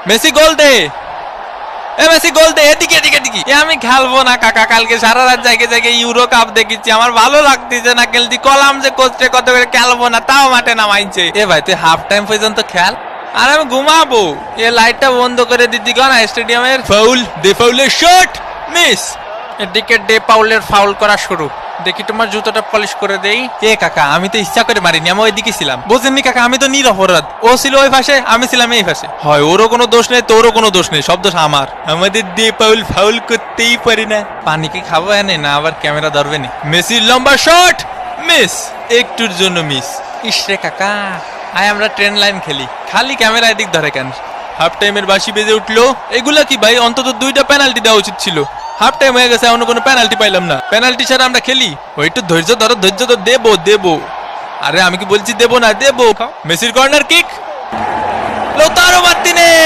Messi গোল দে, এ Messi গোল দে, এদিকে এদিকে এদিকে। আমি খেলবো না কাকা, কালকে সারা রাত জায়গায় জায়গায় ইউরো কাপ দেখেছি, আমার ভালো লাগতেছে না খেলতে। কলাম যে কোচে কত করে খেলবো না, তাও মাঠে নামাইছে। এ ভাই তুই হাফ টাইম পর্যন্ত খেল, আর আমি ঘুমাবো। এ লাইটটা বন্ধ করে দিদি না স্টেডিয়ামের। ফাউল, দে ফাউলের শট, মিস। এদিকে ডে পাউলের ফাউল করা শুরু। দেখি তোমার জুতোটা পলিশ করে দেই। এ কাকা আমি তো ইচ্ছা করে মারিনি, আমি ওইদিকে ছিলাম। বোঝেননি কাকা, আমি তো নিরপরাধ। ও ছিল ওই পাশে, আমি ছিলাম এই পাশে। হয় ওরও কোনো দোষ নেই, তোরও কোনো দোষ নেই, সব দোষ আমার। আমাদের ডে পাউল ফাউল করতেই পারি না। পানি কি খাবো এনে না আবার ক্যামেরা ধরবে নি? মেসির লম্বা শট, মিস, একটুর জন্য মিস। ইসরে কাকা, আয় আমরা ট্রেন লাইন খেলি, খালি ক্যামেরা এদিক ধরে কেন? হাফ টাইমের বাঁশি বেজে উঠলো। এগুলা কি ভাই, অন্তত 2টা পেনাল্টি দেওয়া উচিত ছিল। হাফ টাইম হয়ে গেছে, এখনো কোনো পেনাল্টি পাইলাম না। পেনাল্টি ছাড়া আমরা খেলি? ওই একটু ধৈর্য ধরো, ধৈর্য তো দেবো দেবো। আরে আমি কি বলছি দেবো না, দেবো। মেসির কর্নার কিক, লোতারো মার্টিনেজ।